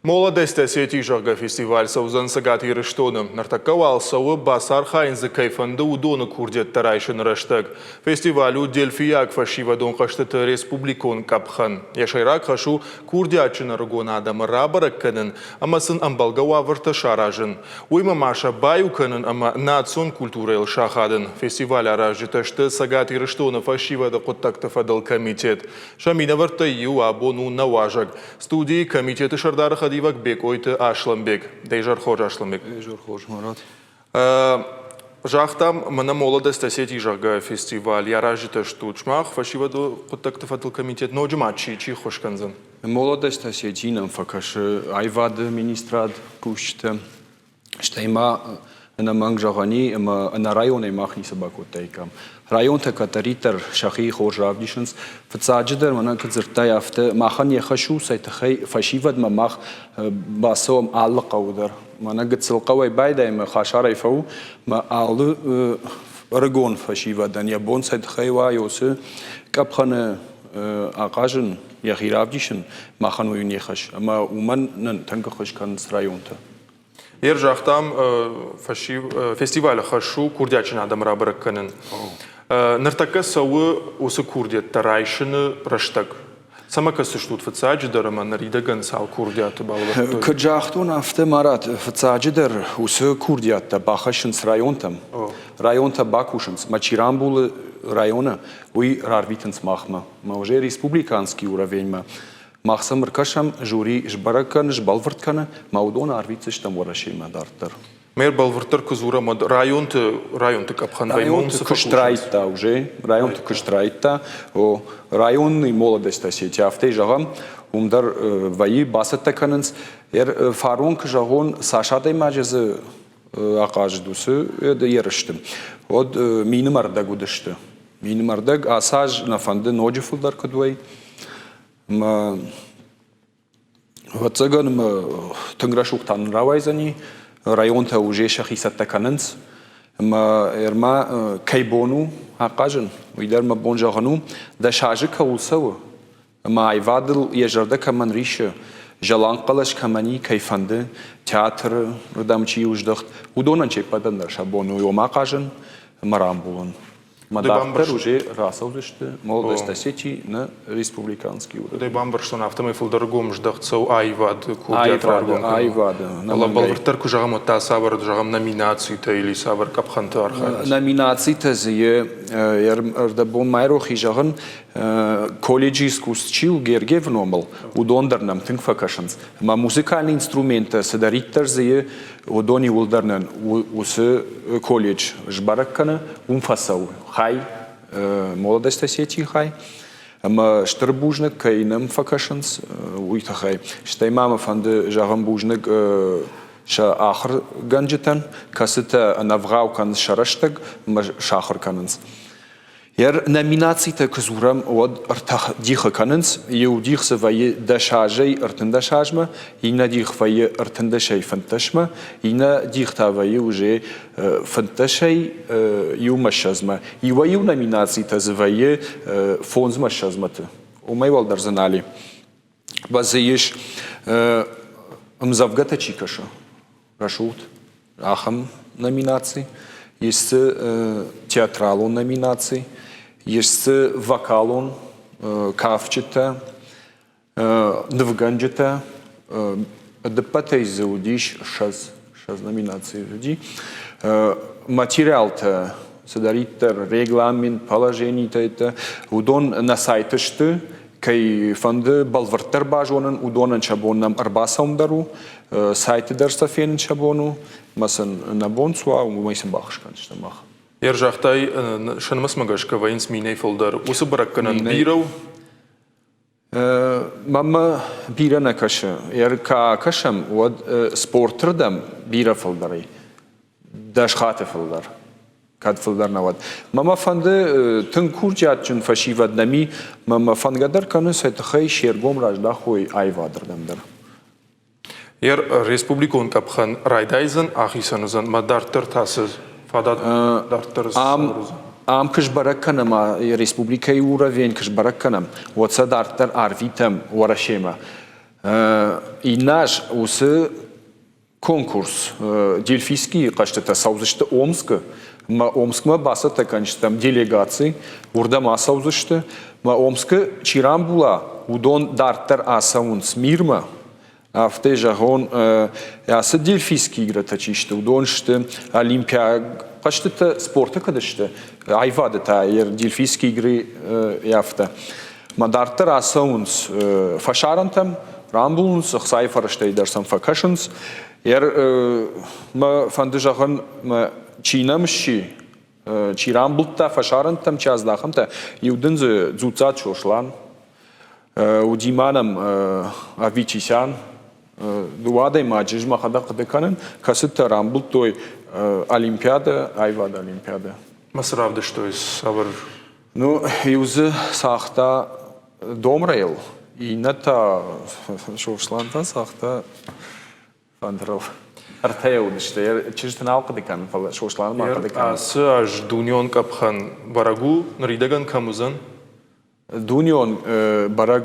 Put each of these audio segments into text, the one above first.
Молодость сети жага фестиваль саузан сагат ирыштоным. Нартакавал сауы басар хайнзы кайфанды удоны курдет тарайшын рыштык. Фестивалю Дельфияк фашива дон қаштыты республикон капхан. Яшайрак хашу курдячын аргона адамы рабарак кэнын, амасын амбалгава варта шаражын. Уйма маша баю кэнын, ама национ культура шахадын. Фестиваль аражиташты сагат ирыштоны фашива да құттакты фадал комитет. Шамина варта ю абону наважак. Студии комитеты шардарыха Дивак бек ойты Ашламбек. Дейжар хож Ашламбек. Дейжар хож, Марат. Жахтам мана молодость сети жага фестиваль. Яражита штучмах. Фашиваду құттакты фадал комитет. Но джима чи хош канзан. Молодость сети нам факаш айвад министрад кушта. Штайма на мангжагани на районе махни собакотайкам. Район такатаритер шахи хожавдишенс фцадждер мана кзыртай афте махан яхашу сайтахай фашивад мах басом аллaqawdar мана гцылqaway байдайм хашарай фау ма аллы регон фашивадан ябон сайтахай вайосы капхана aqajn яхиравдишен махан уйн яхаш ама уман нан тангахашкан районта Ер жахтам фестиваль хашу курдячын адам рабарак кэнын. Нартака сауы осы курдет тарайшыны раштак. Сама касы штут фацаджидер, ама наридаган сал курдяты балвар. Каджахтун афте марат фацаджидер осы курдятта бахашынс районтам. Районта бакушынс. Мачирамбулы района уй рарвитынс махма. Ма уже республиканский уровень. Махсам ркашам жюри жбаракан жбалварткана маудона арвицеш там урашима дартар. Мер балвартар кузура мод районты капхан районты кыштрайта уже районты кыштрайта о районный молодость сети афте жагам умдар ваи басаттаканынс ер фарунк жагон сашадай мажезы акаждусы эде ерыштым. Од минимарда гудышты. Минимардак асаж нафанды ноджифулдар кадвай. Вацаган танграшуктан равайзани районта уже шахисаттаканынс ерма кайбону акажын уйдарма бонжагану да шажы каулсавы ма айвадыл ежарда каман ришы жалан қалаш камани кайфанды театр рдамчи уждахт удонан чепадандар шабону йома акажын марамбулын Мадактар уже расовдышты молодость сети на республиканский уровень. Дай бамбар что на автомобиль дорогом ждахцау айвад айвада. Балвартар кужагам ота савар жагам номинации-то или савар капханты арханас. Номинации-то зие ердабон майрохи жаган колледжи искусствил гергев номал удондарнам тынгфакашанс. Ма музыкальные инструменты садариттар зие удони улдарнан усы колледж жбараккана умфасау. Хай, молодость сети хай. Ама штырбужник кайнам факашанс уйтахай. Штай мама фанды жагамбужник ша ахр ганджетан касыта навгаукан шараштаг шахр кананс. Ер номинации-то кзурам од артах диха кананс, еудих се вае дашажей артындашажма, и на дих вае артындашей фанташма, и на дих та вае уже фанташей юмашазма. И ваю номинации-то звае фонзмашазмата. Умай валдар знали. Базееш мзавгата чикаша. Рашут. Ахам номинации. Есть театралон номинации. Есть вокалон, кавчета, двганджета, депатей заудиш, шаз номинации люди. Материал-то, садаритер, регламент, положение-то это, удон на сайте-шты, кай фанды балвартер бажонан, удонан чабоннам арбасаумдару, сайты дарстафен чабону, масан набонсуа, умайсен бахшкан, что мах. Ер жахтай шанмас магашка вайнс миней фолдар. Усы баракканан бирау? Мама бира на каша. Ер кашам од спортрдам бира фолдари. Дашхаты фолдар. Кад фолдар навад. Мама фанды тынкурджатчын фашивад нами. Мама фангадар каны сайтахай шергом раждахой айвадырдамдар. Ер республикон капхан райдайзан ахисанузан мадартыр тасыз. Am кышбаракканам республикай уровень кышбаракканам. Вот садартар арвитам уарашема. И наш усы конкурс Дельфийский, кажется, саузышты Омска. Омскма басата, конечно, там делегации, урдама саузышты. Омска чирамбула удон дартер асаунс мирма. А в те жагон ясы Дельфийский игры тачишты, удоншты Олимпия, кажется, спорта кадышты. Айвады та Дельфийские игры яфта. Дартер асаунс фашарантам, рамбулнс, сайфарышты идерсам факашынс. Ма фандыжаган Чинамши, Чирамбулта, фашарантам, частдахамта, иудынзы дзуцат шошлан, удиманам авичисян, дуадай маджиж махада кадеканен, касыта рамбултой Олимпиада, айвада Олимпиада. Масравда, что из савар? Ну, иузы сахта домрейл, и нета шошлан-та сахта фандров. Артейл, что чисто наука декан, шошлан марка декан. Асы аж дунион капхан барагу, наридаган камузан. Дунион бараг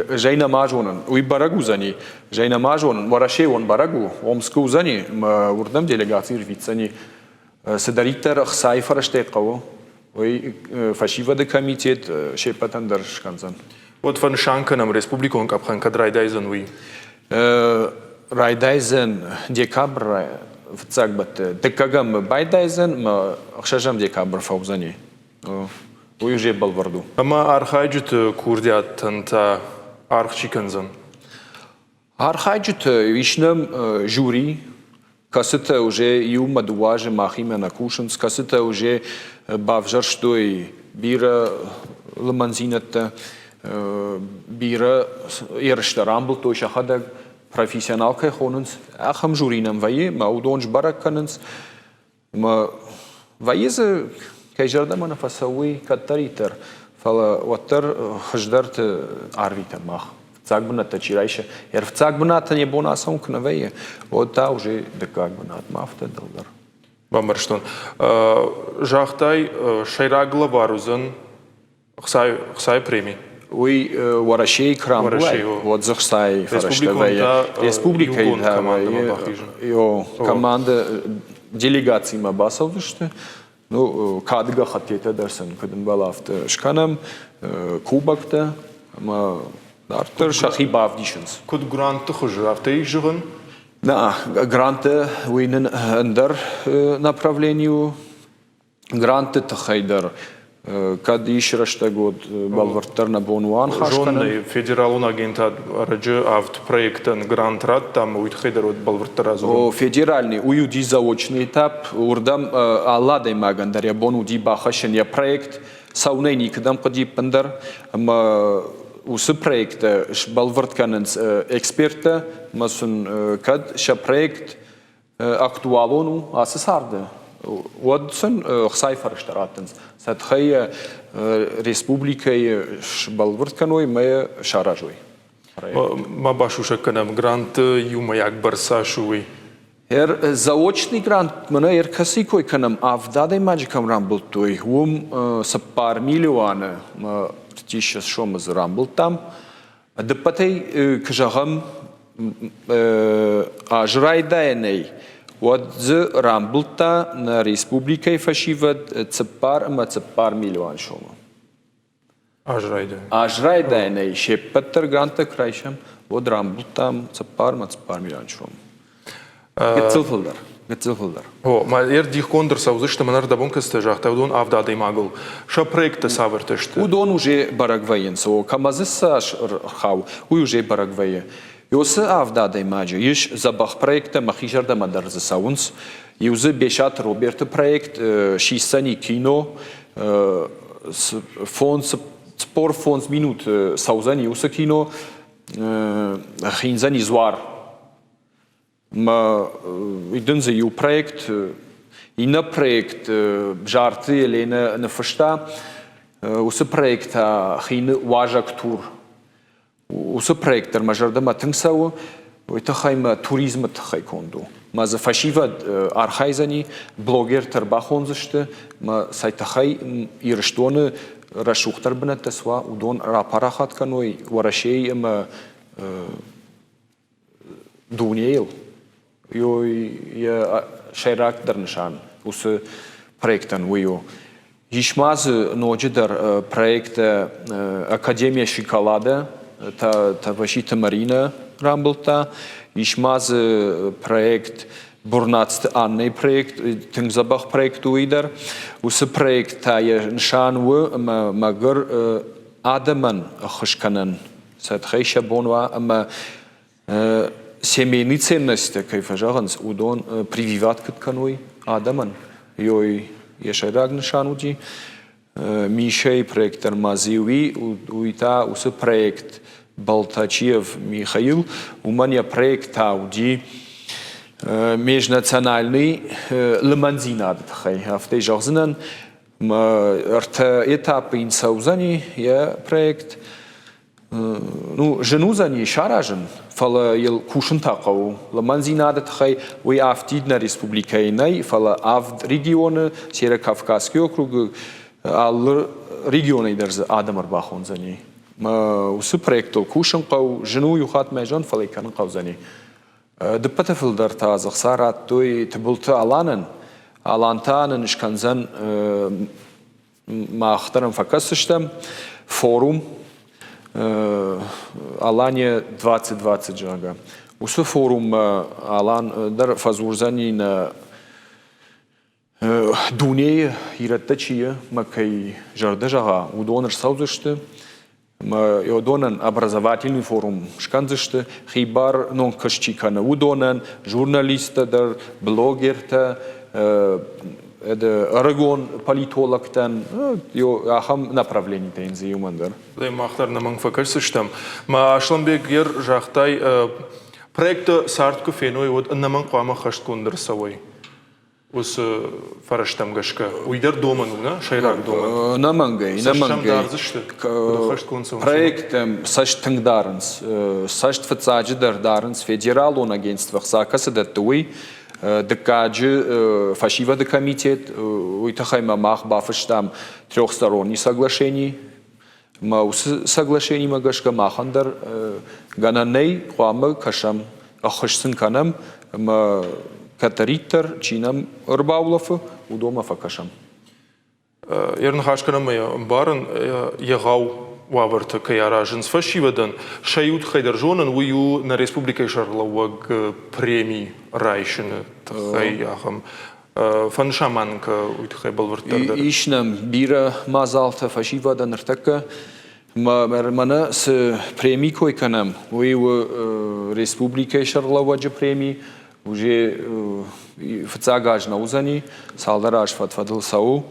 жейна мажонан, уй барагу зани, жейна мажонан, вараше он барагу, омску зани, урдам делегации рвицани, седаритер сайфар штекаво, уй фашивада комитет шепатан даршканзан. Вот фан шанканам республикон капхан кадрайдайзан уй. Райдайзен декабр в цагбат декагам байдайзен ахшажам декабр фаузани уйже балварду. Ама архайджут курдят танта архчиканзан. Архайджут ишнам жюри касыта уже юма дуаже махима накушенс касыта уже бавжарштой бира ламанзината бира ерштарамбл той шахадаг профессионал кайхоненс, ахам журинам вае, ма удонж баракканенс, ма ваезе кайжарда мана фасауи каттаритер, фала ваттар хаждарт арвитер мах. Цагбната чирайша, в цагбната не бона асаункна вае, вот та уже декагбнат мафта далдар. Бамбарштон. Жахтай шайрагла варузан хсай премии. Уй варашей крамбулай, вот захсай фараштавая. Республика и команда делегации мабасовышты. Ну, кадга хатета дарсан, кадам балафта шканам, кубакта, ма дартер шахибав дишенс. Куд гранты хуже, а в те жиган? Да, гранты уйнен андер направлению, гранты тахайдар. Kad išrašta god balvartarna bonuan haškana. Žonai federalun agentad раджи авт проектен грантрат там уйтхайдарот балвартаразу. О федеральный уюди заочный этап урдам алладай магандар я бону ди бахашен я проект саунайни кадам кади пандар усы проекта балвартканенс эксперта масын кад ша проект актуалону асысарды. Уадсон хсайфарштаратенс. Сатхая республикой балвартканой мы шаражой. Ма башуша канам грант юма як барсашуй. Заочный грант мана касикой канам авдадай маджикам рамблтой. Сапар миллиона птища шомаз рамбл там. Депатай кажагам ажрайдайней. Вот з рамблта на республикой фашиват цепар миллион шома. Ажрайдай. Ажрайдай на еще петер гранта крайшем. Вот рамблтам цепар миллион шома. Гецилфилдар. О, ма дих кондр саузышта манар дабон кастежах тавдон авдадай магл. Ша проекта савертеште. Удон уже барагваен. Со камазыса хау. Уже барагвае. Юсы авдадай маджи. Иш забах проекта махижарда мадарзы саунс. Юзы бешат Роберта проект. Шисани кино. Фонд спор фонд минут саузани юсы кино. Хинзани зуар. Ма идензе ю проект. И на проект жарты или на фашта. Усы проекта хин важак тур. Усы проектер мажарда матыңсау, ойта хайма туризма тахай конду. Маза фашива архайзани блогер тарбахонзышты, ма сайтахай ирштоны рашухтар бінәттесва, удон рапарахат каной, варашей ма Dunjeel. Jo je Sheirak Darnshan, usse projekten ujo. Jishmaz nođedar projekte Akademija Šikalade, ta vašita Marina Rambulta, jishmaz projekt Burnatst Anne projekt, Tungzabach projekt uidar, usse projekt ta je nshan u magar Adaman khashkanan. Сад хайша бонва, ама семейни ценности, кайфа жаганс, удон прививат кът кануй Адаман. Йой ешайраг нишануди, Мишей проектор Мазиуи, уита усы проект Балтачиев Михаил, умания проект ауди межнациональный леманзинад хай, а в tej жагзинан этапы инсаузани я проект ну, жену за ней шаражен, фала ел кушен такау, ламанзи надо тхай, уй афтидна республикайнай, фала афд регионы, Северо-Кавказский округ, ал регионы дерз адамар бахон за ней. Усы проектол кушен кау, жену юхат мэжан, фала икан кау за ней. Дыппата филдар та захсарат, той тбулта аланен, алантанен ишканзан махтарам факасыштам, форум, Алания 2020 жага. Усы форум Алан дар фазурзани на Дунее ираттачия макай жарда жага. Удонер саузышты, удонен образовательный форум шканзышты, хибар нон кашчикана удонен, журналиста дар блогерта, Арагон политологтан, ахам направлений тензи юмандар. Да, махтар на мангфакальсыштам. Ма Ашламбек ер жахтай проекта сартку феной вот на мангкуама хашткундер савой. Ус фараштам гашка. Уйдер дома нуна, Шайрак дома. На мангай. Проект саштангдарнс, саштфацаджидардарнс федералон агентствах сакаса датуи. Декаджи фашива де комитет, уйтахайма мах бафыштам трехсторонний соглашений, соглашений магашка махандар гананей хуама кашам ахышсын канам катариттер чинам рбаулафы удома факашам. Ерн хашканам барын ягау Ваварта каяражен с фашивадан шают хайдержонен ую на республике Шарлауаг премии райшины тхайяхам фаншаманка уйтхай балвартардар. Ишнам бира мазалта фашивадан ртака мана с премии койканам ую республике Шарлауаджи премии уже фцагаж на узани салдараш фатфадл сау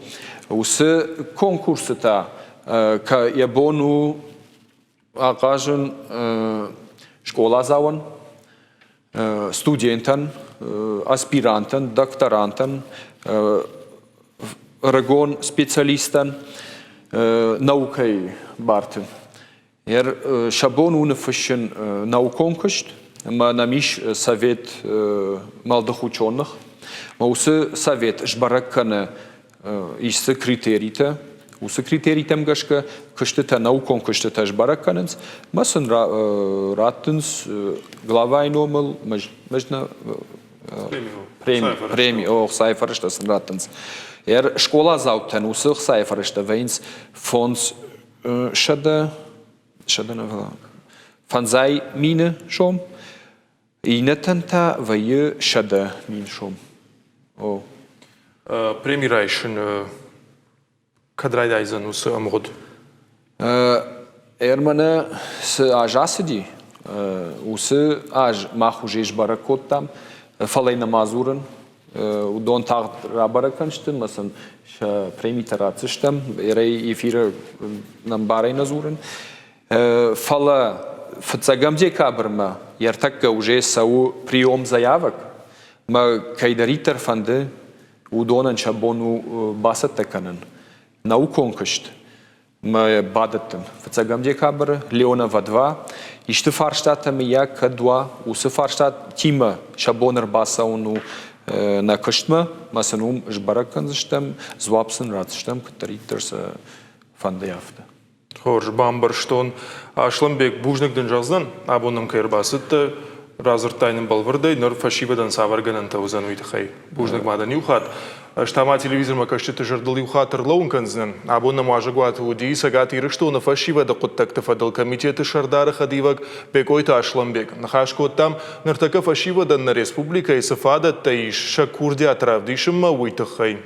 усы конкурсы-то Ka je bonu agažen škola zavan, studentan, aspirantan, doktorantan, ragon specialistan, naukaj barten. Jer šabonu unefischen naukonkust, ma namiš savet maldih učenih, ma uсы savet žbarakane isë kriterite, Усы критерийтем гашка кыштыта наукон кыштыта жбаракканынс, масын раттынс главай номыл, мәжна премия, ох, сайфарыштасын раттынс. Ер школа зауттен усых сайфарышта вейнс фонс шада фанзай мине шом, инетента вайы шада мин шом. Премия райшын Кадрайдайзан усы амгод. Ермана с ажасыди, усы аж махужеш баракоттам, фалай намазурын, удон тағд рабараканштын, масан премитарацыштам, ерей эфиры нам барай назурын. Фала фцагамде кабырма, ертакка уже сау прием заявок, ма кайдаритар фанды удонан шабону басаттаканын. Науконкышт, мы бадаттен. Фцагамде кабры, Леона Вадва, ишты фарштатами я кадва, усы фарштат тима шабонер басауну на кыштма, масанум жбараканзыштам, звапсын рацыштам, катариттерса фандаяфта. Хорж Бамбарштон, Ашланбек Бужныкдын жаздан, абоным кайрбасытты, разыртайным балвырдай, нөр фашивадан саварганан таузан уйтхай. Бужнык мадан юхат. Штама телевизор кашчыты жырдыл юхатыр лаунканзнын. Абоным ажагуату удии сагати рыштона фашивада куттакты фадал комитеты шардары хадивак бекойта Ашланбек. Нахашкоттам ныртака фашивадан на республика и сафадат таиш шакурди атравдишымма уйтхай.